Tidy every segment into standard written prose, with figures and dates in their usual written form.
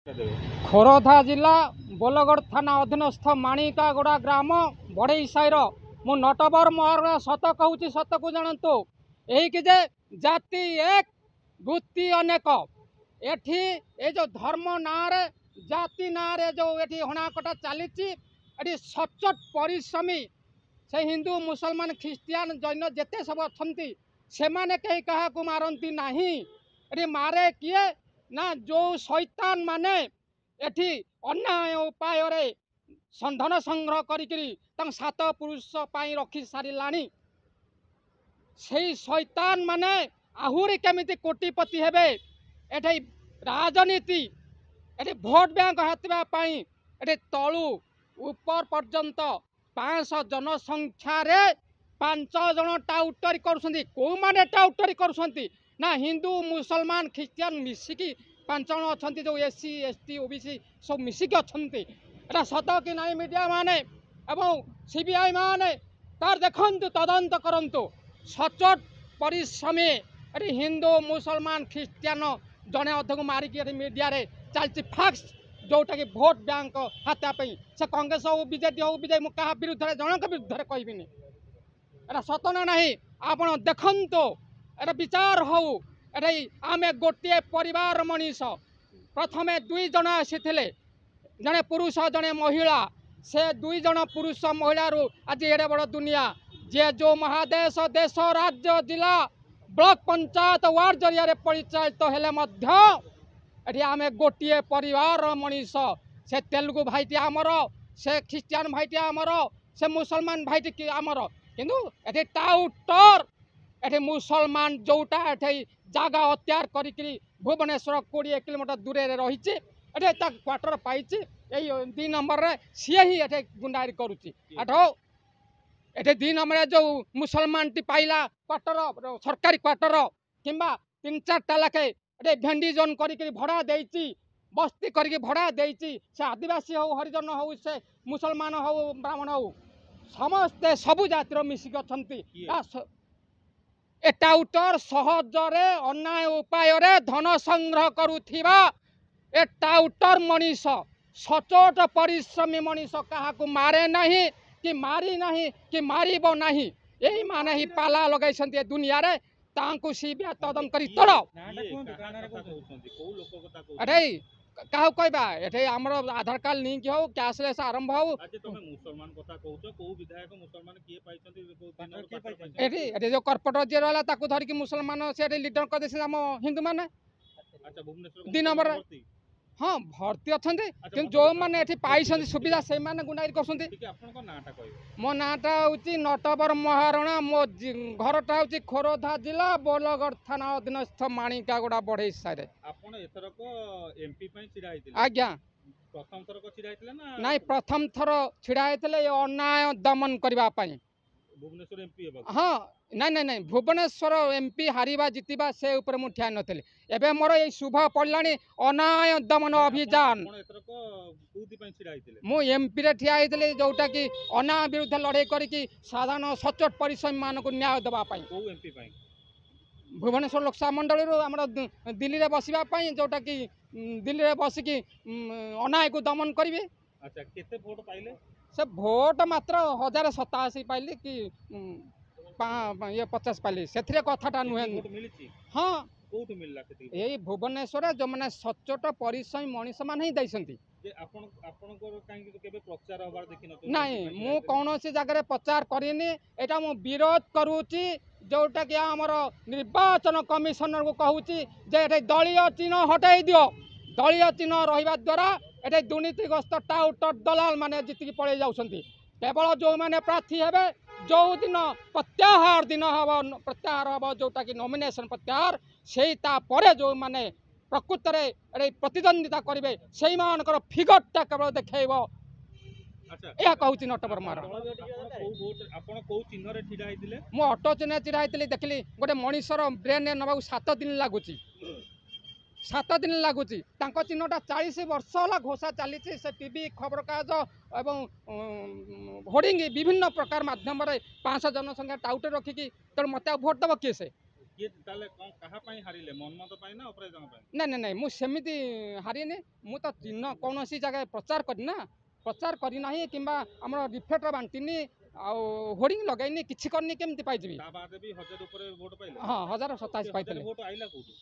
खोरधा जिला बोलगड़ थाना अधीनस्थ माणिकागुड़ा ग्राम बढ़ई साईर मु नटवर मोहर सत कहूँ सत को जानतु यही जे जाति एक वृत्ति अनेक एठी ए जो धर्म नारे जाति नारे जो एठी हणाकटा चली सचोट परिश्रमी से हिंदू मुसलमान ख्रिस्टियान जैन जेते सब अच्छी से माने कहीं क्या मारती नहीं एठी मारे किए ना जो शैतान माने एठी अन्याय उपाय रे धन संग्रह करी सात पुरुष रखी सारिलानी से शैतान माने आहुरी केमिति कोटिपति हेबे एठी राजनीति एठी भोट बैंक हाथवाई एठी तलु ऊपर पर्यंत 500 जनसंख्या रे 5 जन टाउटरी करुछंती को माने टाउटरी करुछंती ना हिंदू मुसलमान ख्रिस्टियान मिसिकी 5 जन अच्छी जो एससी एसटी ओबीसी सब मिसिकी अच्छी एटा सत कि नाई मीडिया माने एवं सीबीआई माने तार देखंतु तदंत करंतु सचोट परिश्रमी एटी हिंदू मुसलमान ख्रिस्टियान जने अधक मारिकी मीडिया रे चलती फाक्स जोटा कि भोट बैंक हाथापी से कांग्रेस हो बीजेडी हो विजय मुझे क्या विरुद्ध जनक विरुद्ध कहबिनी एटा सतना नहीं आप देखु एटा विचार हो एटा आम गोटे परिवार मनीष प्रथमे 2 जन आसी जड़े पुरुष जड़े महिला से 2 जन पुरुष महिला आज एडे बड़ दुनिया जे जो महादेश देश राज्य जिला ब्लॉक पंचायत वार्ड जरिया परिचालित हेले आम गोटे परिवार मनीष से तेलुगु भाईटी आमर से ख्रिस्टियान भाईटी आमर से मुसलमान भाईटी आमर किंतु एटी टाउटर एटी मुसलमान जोटा एटी जागा अत्यार करी भुवनेश्वर 20 किलोमीटर दूर रही क्वार्टर पाई 2 नंबर रे सी ही एटे गुंडारी करुच्ची एटे 2 नंबर जो मुसलमान टी पाइला क्वार्टर सरकारी क्वार्टर किंबा 3-4टा लाखे एटे भेंडी जोन करी भड़ा देती बस्ती करी भड़ा देती से आदिवासी हो हरिजन हो से मुसलमान हो ब्राह्मण हो समस्ते सबु जातिर मिसिक अच्छा एटाउटर सहजरे अन्याय उपाय रे धन संग्रह करुथिबा एटाउटर मनीष सचोट परिश्रमी मनीष क्या मारे नहीं कि मारी नहीं कि मारिबो नहीं यही माने ही पाला लगाई दुनिया रे तांकु सीबीआई तदंत करी तोड़ अरे क्या कहबा एठे हमर आधार कार्ड लिंक हो कैशलेस आरंभ हो मुसलमान कथा कहउछ को विधायक मुसलमान किए पाइछन्ती एठी एठी जो कॉर्पोरेटर जे रहला ताकू धर की मुसलमान से लीडर कर देसे हम हिंदू माने अच्छा भुवनेश्वर 2 नंबर हाँ भर्ती अच्छा कि जो मैंने पाई सुविधा से गुंडागिरी कर मो नाटा हूँ नटवर महारणा मो घरटा हूँ खोरधा जिला बोलगड़ थाना अधीनस्थ माणिकागुड़ा बढ़ई सारे आज्ञा प्रथम थर छिड़ा ना प्रथम थर छिड़ा अन्याय दमन करने भुवनेश्वर एमपी हाँ नहीं नहीं नहीं भुवनेश्वर एमपी हारिबा जितिबा से ऊपर मु ठिया नथली एबे मोर ए शुभ पड़लानी अन्याय दमन अभियान मु एमपी रे ठिया होइतले जोटा कि अन्याय विरुद्ध लड़ाई करी साधारण सचोट परिश्रमी मान को न्याय देबा पई भुवनेश्वर लोकसभा मंडल आम दिल्ली रे बसिबा पई जोटा कि दिल्ली रे बसिकी अन्याय को दमन करिवे। अच्छा केते वोट पाइले से भोट मात्र 1087 पाइली कि ये 50 पाइली से कथाटा नुहे हाँ यही भुवनेश्वर जो मैंने सचोट परिश्रमी मनीष मान ही देती नहीं मु कौन जगह प्रचार करनी एटा मु विरोध करुच्ची जोटा कि आमर निर्वाचन कमिशनर को कहूँ जे दलीय चिन्ह हटाई दियो दलीय चिन्ह रहा द्वारा ये दुर्नीतिग्रस्त टाउटर दलाल माने जीतिकी पड़े जाउछंती केवल जो मैंने प्रार्थी हेबे जो दिन प्रत्याहार दिन हम प्रत्याहार हम जोटा कि नॉमिनेशन प्रत्याहार से जो मैंने प्रकृत में प्रतिद्वंदिता करेंगे से मानकर फिगरटा केवल देखब यह कहूँ नटवर मार मु अटो चिन्ह चिड़ा देखली गोटे मनीषर ब्रेन नवा 7 दिन लगुच 7 दिन लगुच चिन्हटा 40 वर्ष है घोषा चली से टीवी खबर कागज एवं होर्डिंग विभिन्न प्रकार माध्यम 500 जनसंख्या टाउटे रखिकी तेणु मत भोट दब किए से କିଏ ତାହେଲେ କଣ କାହା ପାଇଁ ହାରିଲେ ମନ୍ମଥ ପାଇଁ ନା ଅପରାଜିତାଙ୍କ ପାଇଁ? ନାଇଁ ନାଇଁ ନାଇଁ ମୁଁ ସେମିତି ହାରିନି। ମୁଁ ତ ଚିହ୍ନ କୌଣସି ଜାଗାରେ ପ୍ରଚାର କରିନା, ପ୍ରଚାର କରିନାହିଁ କିମ୍ବା ଆମର ରିଫ୍ଲେକ୍ଟର ବାଣ୍ଟିନି ଆଉ ହୋର୍ଡିଂ ଲଗାଇନି, କିଛି କରିନି, କେମିତି ପାଇଯିବି? ତା ବାଦେ ବି 1000 ଉପରେ ଭୋଟ ପାଇଲେ। ହଁ 1027 ପାଇଥିଲେ। ଭୋଟ ଆଇଲା କୋଉଠୁ?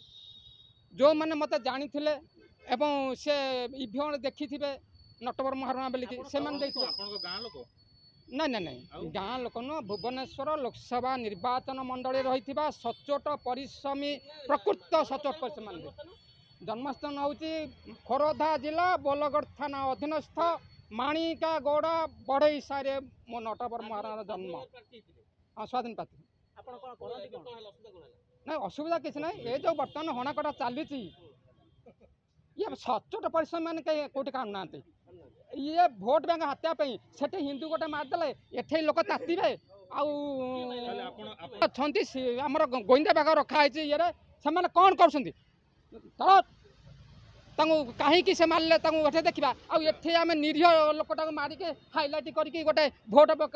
ଯେଉଁମାନେ ମୋତେ ଜାଣିଥିଲେ ଏବଂ ସେ ଇଭିଏମ୍ ଦେଖିଥିବେ ନଟବର ମହାରଣା ବୋଲିକି ସେମାନେ ଦେଇଥିବେ। ଆପଣଙ୍କ ଗାଁ ଲୋକ? ନାଇଁ ନାଇଁ ନାଇଁ ଗାଁ ଲୋକ ନୁହଁ, ଭୁବନେଶ୍ୱର ଲୋକସଭା ନିର୍ବାଚନ ମଣ୍ଡଳୀ ରହିଥିବା ସଚ୍ଚୋଟ ପରିଶ୍ରମୀ ପ୍ରକୃତ ସଚ୍ଚୋଟ ପରିଶ୍ରମୀ। ଜନ୍ମସ୍ଥାନ ହେଉଛି ଖୋର୍ଦ୍ଧା ଜିଲ୍ଲା ବୋଲଗଡ଼ ଥାନା ଅଧୀନସ୍ଥ ମାଣିକାଗୋଡ଼ା ବଢ଼େଇ ସାହିରେ ମୋ ନଟବର ମହାରଣାର ଜନ୍ମ। ହଁ ସ୍ୱାଧୀନ ପ୍ରାର୍ଥୀ। ନାଇଁ ଅସୁବିଧା କିଛି ନାହିଁ। ଏ ଯେଉଁ ବର୍ତ୍ତମାନ ହଣାକଟା ଚାଲିଛି ଇଏ ସଚ୍ଚୋଟ ପରିଶ୍ରମୀ ମାନେ କୋଉଠି କାଣୁନାହାନ୍ତି। ଇଏ ଭୋଟ ବ୍ୟାଙ୍କ ହତ୍ୟା ପାଇଁ ସେଠି ହିନ୍ଦୁ ଗୋଟେ ମାରିଦେଲେ ଏଠି ଲୋକ ତାତିବେ। ଆଉ ଅଛନ୍ତି ଆମର ଗୋଇନ୍ଦା ବାଘ ରଖା ହେଇଛି ଇଏରେ, ସେମାନେ କ'ଣ କରୁଛନ୍ତି ତାଙ୍କୁ କାହିଁକି ସେ ମାରିଲେ ତାଙ୍କୁ ଏଠି ଦେଖିବା। ଆଉ ଏଠି ଆମେ ନିରୀହ ଲୋକଟାକୁ ମାରିକି ହାଇଲାଇଟ୍ କରିକି ଗୋଟେ ଭୋଟ ବ୍ୟାଙ୍କ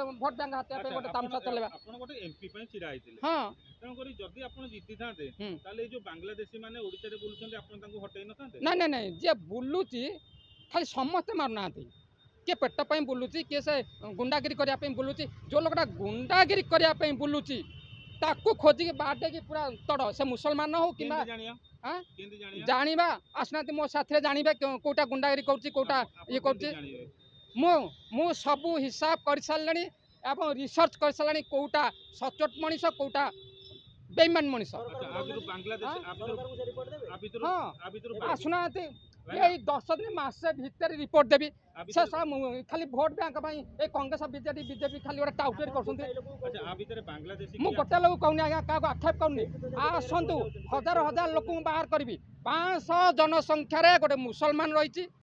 ହତ୍ୟା ପାଇଁ ଗୋଟେ ତାମସା ଚଲେଇବା। ଆପଣ ଗୋଟେ ଏମପି ପାଇଁ ଛିଡା ହେଇଥିଲେ। ହଁ ତେଣୁକରି ଯଦି ଆପଣ ଜିତିଥାନ୍ତେ ତାହେଲେ ଏଇ ଯୋଉ ବାଂଲାଦେଶୀ ମାନେ ଓଡ଼ିଶାରେ ବୁଲୁଛନ୍ତି ଆପଣ ତାଙ୍କୁ ହଟେଇ ନଥାନ୍ତେ? ନାଇଁ ନାଇଁ ନାଇଁ, ଯିଏ ବୁଲୁଛି ଖାଲି ସମସ୍ତେ ମାରୁନାହାନ୍ତି। କିଏ ପେଟ ପାଇଁ ବୁଲୁଛି, କିଏ ସେ ଗୁଣ୍ଡାଗିରି କରିବା ପାଇଁ ବୁଲୁଛି। ଯେଉଁ ଲୋକଟା ଗୁଣ୍ଡାଗିରି କରିବା ପାଇଁ ବୁଲୁଛି ତାକୁ ଖୋଜିକି ବାଡ଼େଇକି ପୁରା ତଡ଼, ସେ ମୁସଲମାନ ହଉ କିମ୍ବା ଜାଣିବା ଆସୁନାହାନ୍ତି ମୋ ସାଥିରେ ଜାଣିବେ କେଉଁଟା ଗୁଣ୍ଡାଗିରି କରୁଛି କେଉଁଟା ଇଏ କରୁଛି। ମୁଁ ସବୁ ହିସାବ କରିସାରିଲିଣି ଏବଂ ରିସର୍ଚ୍ଚ କରିସାରିଲାଣି କେଉଁଟା ସଚ୍ଚୋଟ ମଣିଷ କେଉଁଟା ବେଇମାନ ମଣିଷ। ଆସୁନାହାନ୍ତି, ଏଇ 10 ଦିନ ମାସେ ଭିତରେ ରିପୋର୍ଟ ଦେବି। ସେ ଖାଲି ଭୋଟ ବ୍ୟାଙ୍କ ପାଇଁ ଏ କଂଗ୍ରେସ ବିଜେପି ଖାଲି ଗୋଟେ ଟାଉଟରି କରୁଛନ୍ତି। ମୁଁ ଗୋଟେ ଲୋକ କହୁନି ଆଜ୍ଞା, କାହାକୁ ଆକ୍ଷେପ କରୁନି। ଆସନ୍ତୁ, ହଜାର ହଜାର ଲୋକଙ୍କୁ ବାହାର କରିବି। 500 ଜନସଂଖ୍ୟାରେ ଗୋଟେ ମୁସଲମାନ ରହିଛି,